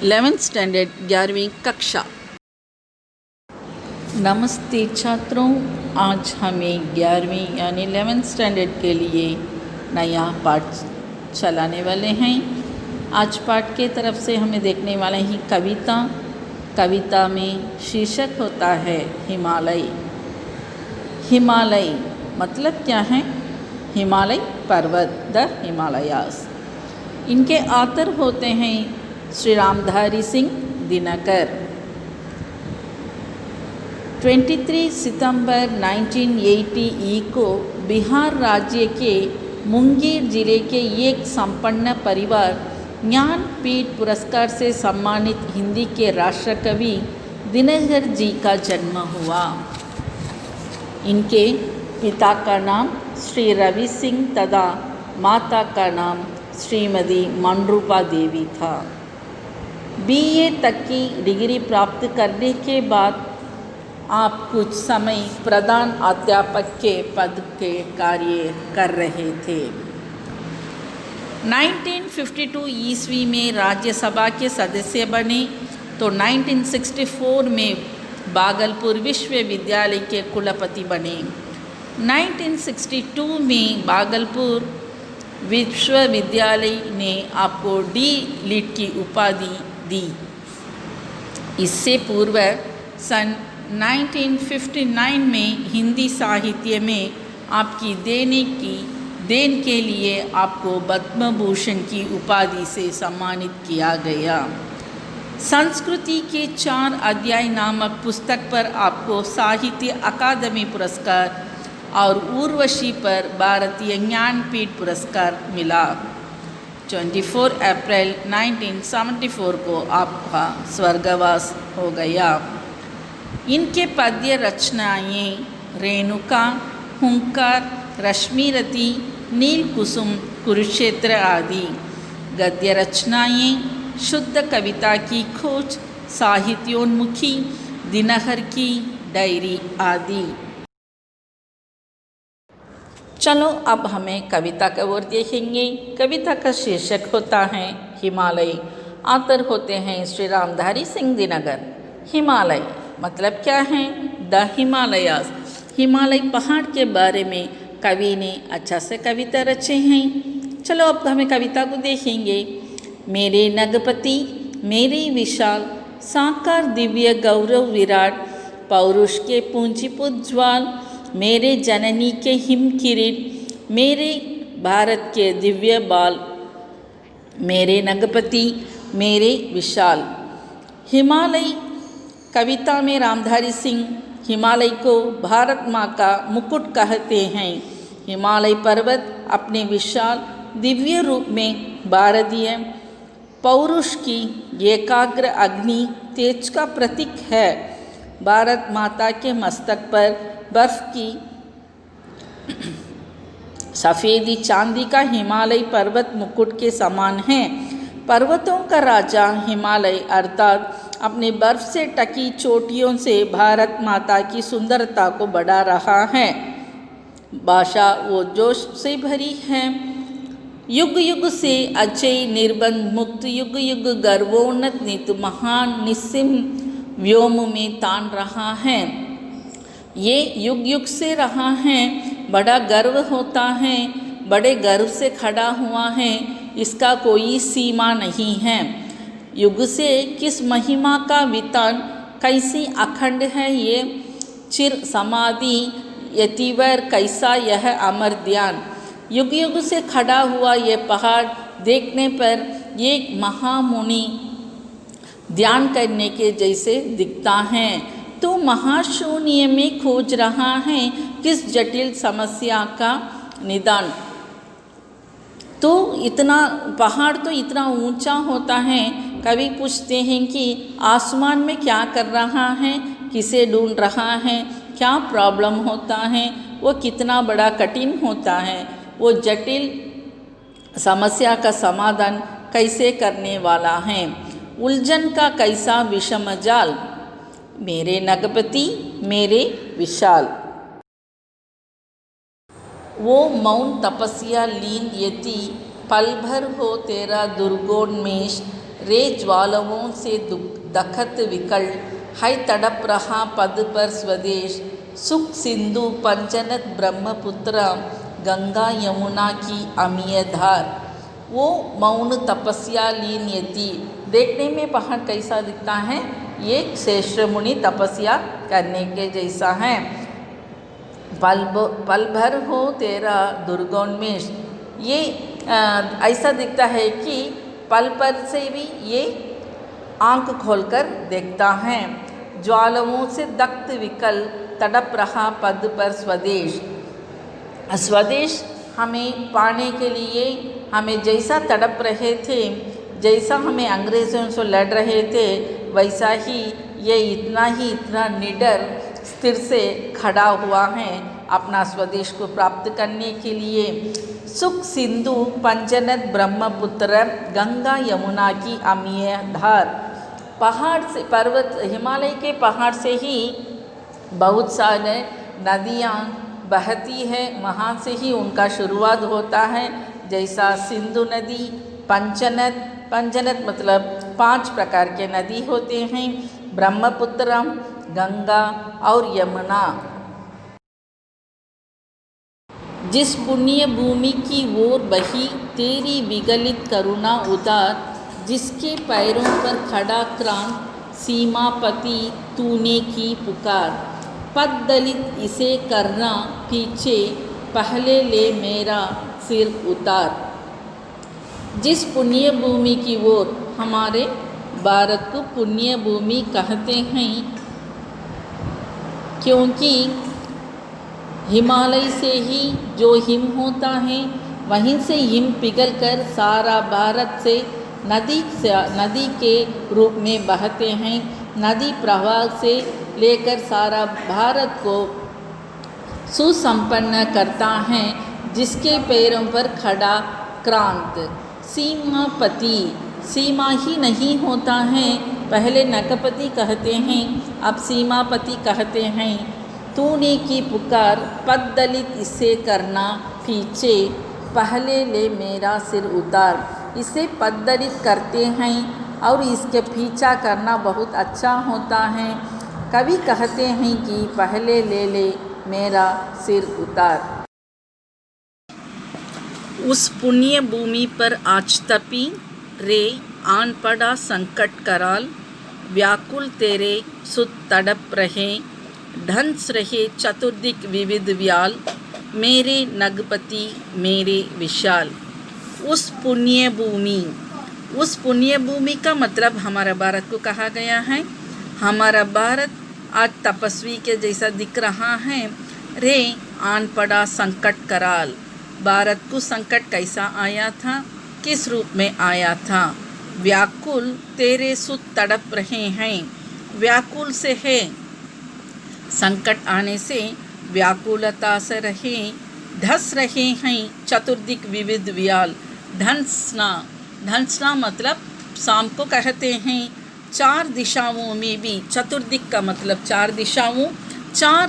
11th standard 11वीं कक्षा। नमस्ते छात्रों, आज हमें 11वीं यानी 11th स्टैंडर्ड के लिए नया पाठ चलाने वाले हैं। आज पाठ के तरफ से हमें देखने वाले हैं कविता में शीर्षक होता है हिमालय। हिमालय मतलब क्या है? हिमालय पर्वत, द हिमालयास। इनके ऑथर होते हैं श्री रामधारी सिंह दिनकर। 23 सितंबर 1980 को बिहार राज्य के मुंगेर जिले के एक संपन्न परिवार ज्ञानपीठ पुरस्कार से सम्मानित हिंदी के राष्ट्र कवि दिनकर जी का जन्म हुआ। इनके पिता का नाम श्री रवि सिंह तथा माता का नाम श्रीमती मनरूपा देवी था। बीए तक की डिग्री प्राप्त करने के बाद आप कुछ समय प्रधान अध्यापक के पद के कार्य कर रहे थे। 1952 ईस्वी में राज्यसभा के सदस्य बने तो 1964 में भागलपुर विश्वविद्यालय के कुलपति बने। 1962 में भागलपुर विश्वविद्यालय ने आपको डी लिट की उपाधि दी। इससे पूर्व सन 1959 में हिंदी साहित्य में आपकी देन के लिए आपको पद्म भूषण की उपाधि से सम्मानित किया गया। संस्कृति के 4 अध्याय नामक पुस्तक पर आपको साहित्य अकादमी पुरस्कार और उर्वशी पर भारतीय ज्ञानपीठ पुरस्कार मिला। 24 अप्रैल 1974 को आपका स्वर्गवास हो गया। इनके पद्य रचनाएँ रेणुका, हुंकार, रश्मिरती, नील कुसुम, कुरुक्षेत्र आदि। गद्य रचनाएँ शुद्ध कविता की खोज, साहित्योन्मुखी, दिनकर की डायरी आदि। चलो अब हमें कविता का ओर देखेंगे। कविता का शीर्षक होता है हिमालय। ऑथर होते हैं श्री रामधारी सिंह दिनकर। हिमालय मतलब क्या है? द हिमालयास। हिमालय पहाड़ के बारे में कवि ने अच्छा से कविता रचे हैं। चलो अब हमें कविता को देखेंगे। मेरे नगपति मेरे विशाल, साकार दिव्य गौरव विराट, पौरुष के पूंजीपुज्ज्वाल, मेरे जननी के हिम किरीट, मेरे भारत के दिव्य बाल, मेरे नगपति मेरे विशाल। हिमालय कविता में रामधारी सिंह हिमालय को भारत माँ का मुकुट कहते हैं। हिमालय पर्वत अपने विशाल दिव्य रूप में भारतीय पौरुष की एकाग्र अग्नि तेज का प्रतीक है। भारत माता के मस्तक पर बर्फ की सफ़ेदी चांदी का हिमालय पर्वत मुकुट के समान है। पर्वतों का राजा हिमालय अर्थात अपने बर्फ से टकी चोटियों से भारत माता की सुंदरता को बढ़ा रहा है। भाषा वो जोश से भरी है। युग युग से अजय निर्बंध मुक्त, युग युग गर्वोन्नत नित महान निस्सीम व्योम में तान रहा है। ये युग युग से रहा है, बड़ा गर्व होता है, बड़े गर्व से खड़ा हुआ है, इसका कोई सीमा नहीं है। युग से किस महिमा का वितान, कैसी अखंड है ये चिर समाधि, यतिवर कैसा यह अमर ध्यान। युग युग से खड़ा हुआ ये पहाड़ देखने पर एक महामुनि ध्यान करने के जैसे दिखता है। तो महाशून्य में खोज रहा है किस जटिल समस्या का निदान। तो इतना पहाड़ तो इतना ऊंचा होता है। कवि पूछते हैं कि आसमान में क्या कर रहा है, किसे ढूंढ रहा है, क्या प्रॉब्लम होता है, वो कितना बड़ा कठिन होता है, वो जटिल समस्या का समाधान कैसे करने वाला है, उलझन का कैसा विषम जाल, मेरे नगपति मेरे विशाल। वो मौन तपस्या लीन यति, पल भर हो तेरा दुर्गोन्मेष, रे ज्वालाओं से दखत विकल है तड़प रहा पद पर स्वदेश सुख सिंधु पंचनत ब्रह्मपुत्र गंगा यमुना की अमीय धार। वो मौन तपस्या लीन यति, देखने में पहाड़ कैसा दिखता है, ये श्रेष्ठ मुनि तपस्या करने के जैसा है। पल भर हो तेरा दुर्गोन्मेष, ये ऐसा दिखता है कि पल पर से भी ये आंख खोलकर देखता है। ज्वालाओं से दग्ध विकल तड़प रहा पद पर स्वदेश, स्वदेश हमें पाने के लिए हमें जैसा तड़प रहे थे, जैसा हमें अंग्रेज़ों से लड़ रहे थे, वैसा ही ये इतना निडर स्थिर से खड़ा हुआ है अपना स्वदेश को प्राप्त करने के लिए। सुख सिंधु पंचनद ब्रह्मपुत्र गंगा यमुना की अमीय धार, पहाड़ से पर्वत हिमालय के पहाड़ से ही बहुत सारे नदियाँ बहती है, वहाँ से ही उनका शुरुआत होता है। जैसा सिंधु नदी, पंचनद मतलब 5 प्रकार के नदी होते हैं, ब्रह्मपुत्र, गंगा और यमुना। जिस पुण्य भूमि की ओर बही तेरी विगलित करुणा उतार, जिसके पैरों पर खड़ा क्रांत सीमापति तूने की पुकार, पद दलित इसे करना पीछे पहले ले मेरा सिर उतार। जिस पुण्य भूमि की ओर, हमारे भारत को पुण्य भूमि कहते हैं क्योंकि हिमालय से ही जो हिम होता है वहीं से हिम पिघल कर सारा भारत से नदी के रूप में बहते हैं। नदी प्रवाह से लेकर सारा भारत को सुसंपन्न करता है। जिसके पैरों पर खड़ा क्रांत सीमापति, सीमा ही नहीं होता है, पहले नगपति कहते हैं, अब सीमापति कहते हैं। तूने की पुकार पद दलित इसे करना पीछे पहले ले मेरा सिर उतार। इसे पद दलित करते हैं और इसके पीछा करना बहुत अच्छा होता है। कवि कहते हैं कि पहले ले मेरा सिर उतार। उस पुण्य भूमि पर आज तपी रे आन पड़ा संकट कराल, व्याकुल तेरे सुत तड़प रहे ढंस रहे चतुर्दिक विविध व्याल, मेरे नगपति मेरे विशाल। उस पुण्य भूमि का मतलब हमारा भारत को कहा गया है। हमारा भारत आज तपस्वी के जैसा दिख रहा है। रे आन पड़ा संकट कराल, भारत को संकट कैसा आया था, किस रूप में आया था। व्याकुल तेरे सुत तड़प रहे हैं, व्याकुल से है, संकट आने से व्याकुलता से रहे, धस रहे हैं चतुर्दिक विविध व्याल। ढंसना मतलब शाम को कहते हैं 4 दिशाओं में भी, चतुर्दिक का मतलब 4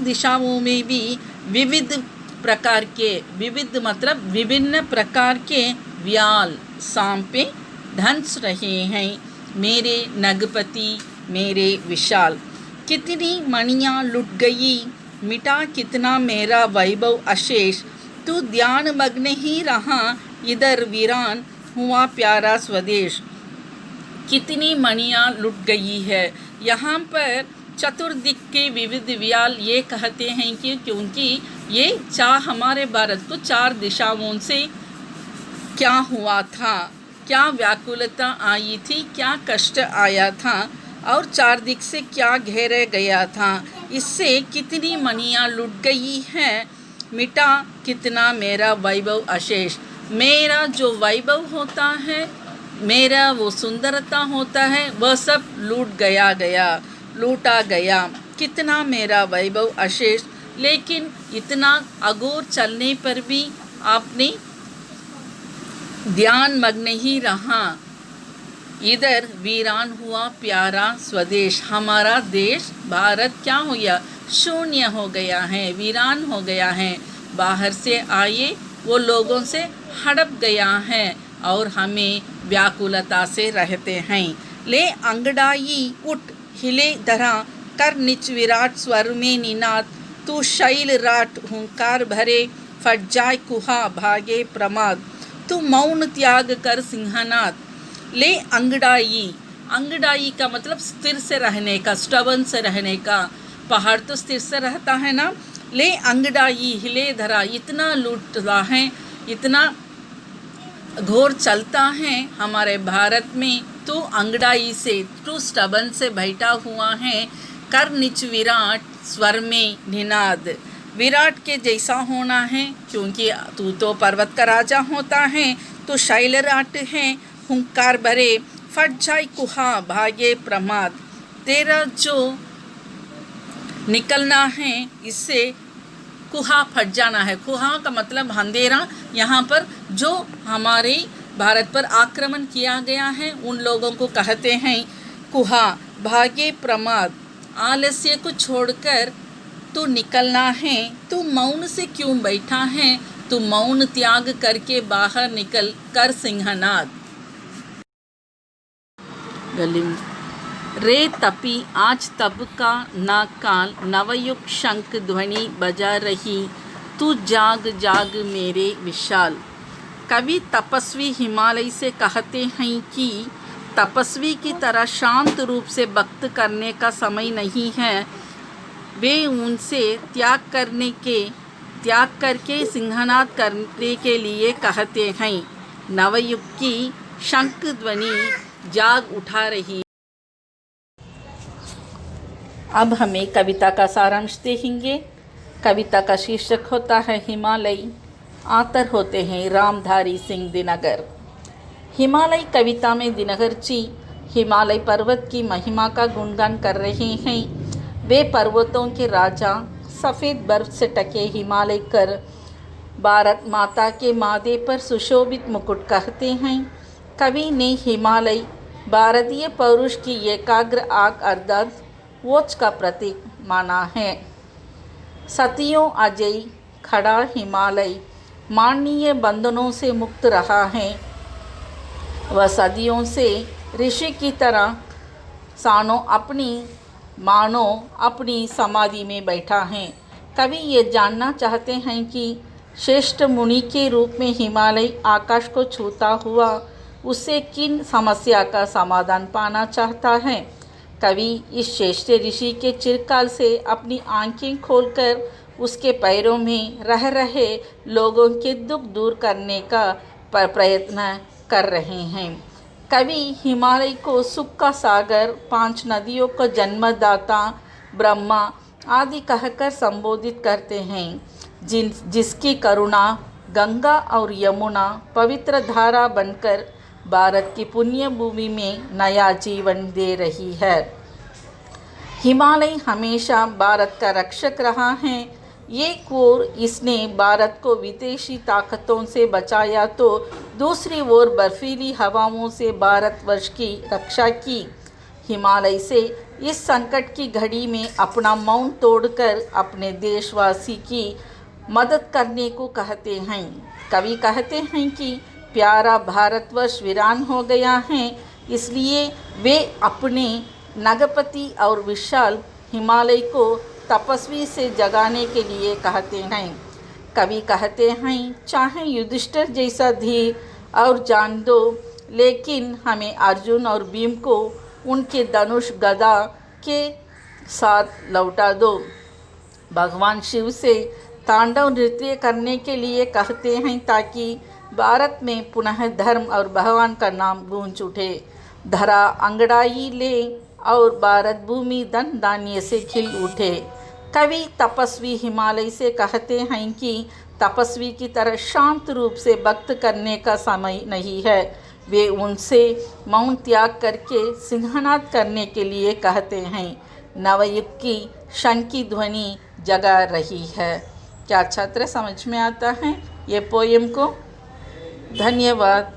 दिशाओं में भी विविध प्रकार के, विविध मतलब विभिन्न प्रकार के व्याल शाम पे ढंस रहे हैं। मेरे नगपति मेरे विशाल। कितनी मणियाँ लुट गई मिटा कितना मेरा वैभव अशेष, तू ध्यान मग्न ही रहा इधर वीरान हुआ प्यारा स्वदेश। कितनी मणियाँ लुट गई है, यहाँ पर चतुर्दिक के विविध व्याल ये कहते हैं कि क्योंकि ये हमारे भारत को 4 दिशाओं से क्या हुआ था, क्या व्याकुलता आई थी, क्या कष्ट आया था और 4 दिक से क्या घेरे गया था। इससे कितनी मणियाँ लुट गई हैं, मिटा कितना मेरा वैभव अशेष। मेरा जो वैभव होता है, मेरा वो सुंदरता होता है, वह सब लूटा गया। कितना मेरा वैभव अशेष। लेकिन इतना अघोर चलने पर भी आपने ध्यान मग्न ही रहा, इधर वीरान हुआ प्यारा स्वदेश। हमारा देश भारत क्या हो गया, शून्य हो गया है, वीरान हो गया है। बाहर से आए वो लोगों से हड़प गया है और हमें व्याकुलता से रहते हैं। ले अंगड़ाई उठ हिले धरा कर निच विराट स्वर में निनाद, तू शैल राट हुंकार भरे फट जाए कुहा भागे प्रमाद, तू मौन त्याग कर सिंहनाद। ले अंगड़ाई, अंगड़ाई का मतलब स्थिर से रहने का, स्टबन से रहने का। पहाड़ तो स्थिर से रहता है ना। ले अंगड़ाई हिले धरा, इतना लूटता है, इतना घोर चलता है हमारे भारत में, तो अंगड़ाई से, तू स्टबन से बैठा हुआ है। कर निच विराट स्वर में निनाद, विराट के जैसा होना है, क्योंकि तू तो पर्वत का राजा होता है। तो शैलराट है, हुंकार भरे फट जाए कुहा भागे प्रमाद, तेरा जो निकलना है इससे कुहा फट जाना है। कुहा का मतलब अंधेरा। यहाँ पर जो हमारे भारत पर आक्रमण किया गया है उन लोगों को कहते हैं कुहा। भागे प्रमाद, आलस्य को छोड़कर तू निकलना है। तू मौन से क्यों बैठा है, तू मौन त्याग करके बाहर निकल कर सिंहनाद। रे तपी आज तब का ना काल, नवयुग शंख ध्वनि बजा रही, तू जाग जाग मेरे विशाल। कवि तपस्वी हिमालय से कहते हैं कि तपस्वी की तरह शांत रूप से भक्त करने का समय नहीं है। वे उनसे त्याग करके सिंहनाद करने के लिए कहते हैं। नवयुग की शंख ध्वनि जाग उठा रही। अब हमें कविता का सारांश देखेंगे। कविता का शीर्षक होता है हिमालय। आतर होते हैं रामधारी सिंह दिनकर। हिमालय कविता में दिनकर जी हिमालय पर्वत की महिमा का गुणगान कर रहे हैं। वे पर्वतों के राजा, सफ़ेद बर्फ से टके हिमालय कर भारत माता के माथे पर सुशोभित मुकुट कहते हैं। कवि ने हिमालय भारतीय पौरुष की एकाग्र आग अर्थात ओज का प्रतीक माना है। सदियों अजय खड़ा हिमालय माननीय बंधनों से मुक्त रहा है। वह सदियों से ऋषि की तरह मानो अपनी समाधि में बैठा है। कवि ये जानना चाहते हैं कि श्रेष्ठ मुनि के रूप में हिमालय आकाश को छूता हुआ उससे किन समस्या का समाधान पाना चाहता है। कवि इस श्रेष्ठ ऋषि के चिरकाल से अपनी आंखें खोलकर उसके पैरों में रह रहे लोगों के दुख दूर करने का प्रयत्न कर रहे हैं। कवि हिमालय को सुख का सागर, 5 नदियों का जन्मदाता, ब्रह्मा आदि कहकर संबोधित करते हैं, जिसकी करुणा गंगा और यमुना पवित्र धारा बनकर भारत की पुण्य भूमि में नया जीवन दे रही है। हिमालय हमेशा भारत का रक्षक रहा है। एक ओर इसने भारत को विदेशी ताकतों से बचाया तो दूसरी ओर बर्फीली हवाओं से भारतवर्ष की रक्षा की। हिमालय से इस संकट की घड़ी में अपना मौन तोड़कर अपने देशवासी की मदद करने को कहते हैं। कवि कहते हैं कि प्यारा भारतवर्ष वीरान हो गया है, इसलिए वे अपने नगपति और विशाल हिमालय को तपस्वी से जगाने के लिए कहते हैं। कवि कहते हैं चाहे युधिष्ठिर जैसा धीर और जान दो, लेकिन हमें अर्जुन और भीम को उनके धनुष गदा के साथ लौटा दो। भगवान शिव से तांडव नृत्य करने के लिए कहते हैं ताकि भारत में पुनः धर्म और भगवान का नाम गूंज उठे। धरा अंगड़ाई ले और भारत भूमि धन धान्य से खिल उठे। कवि तपस्वी हिमालय से कहते हैं कि तपस्वी की तरह शांत रूप से भक्त करने का समय नहीं है। वे उनसे मौन त्याग करके सिंहनाद करने के लिए कहते हैं। नवयुग की शंख की ध्वनि जगा रही है। क्या छात्र समझ में आता है ये पोयम को? धन्यवाद।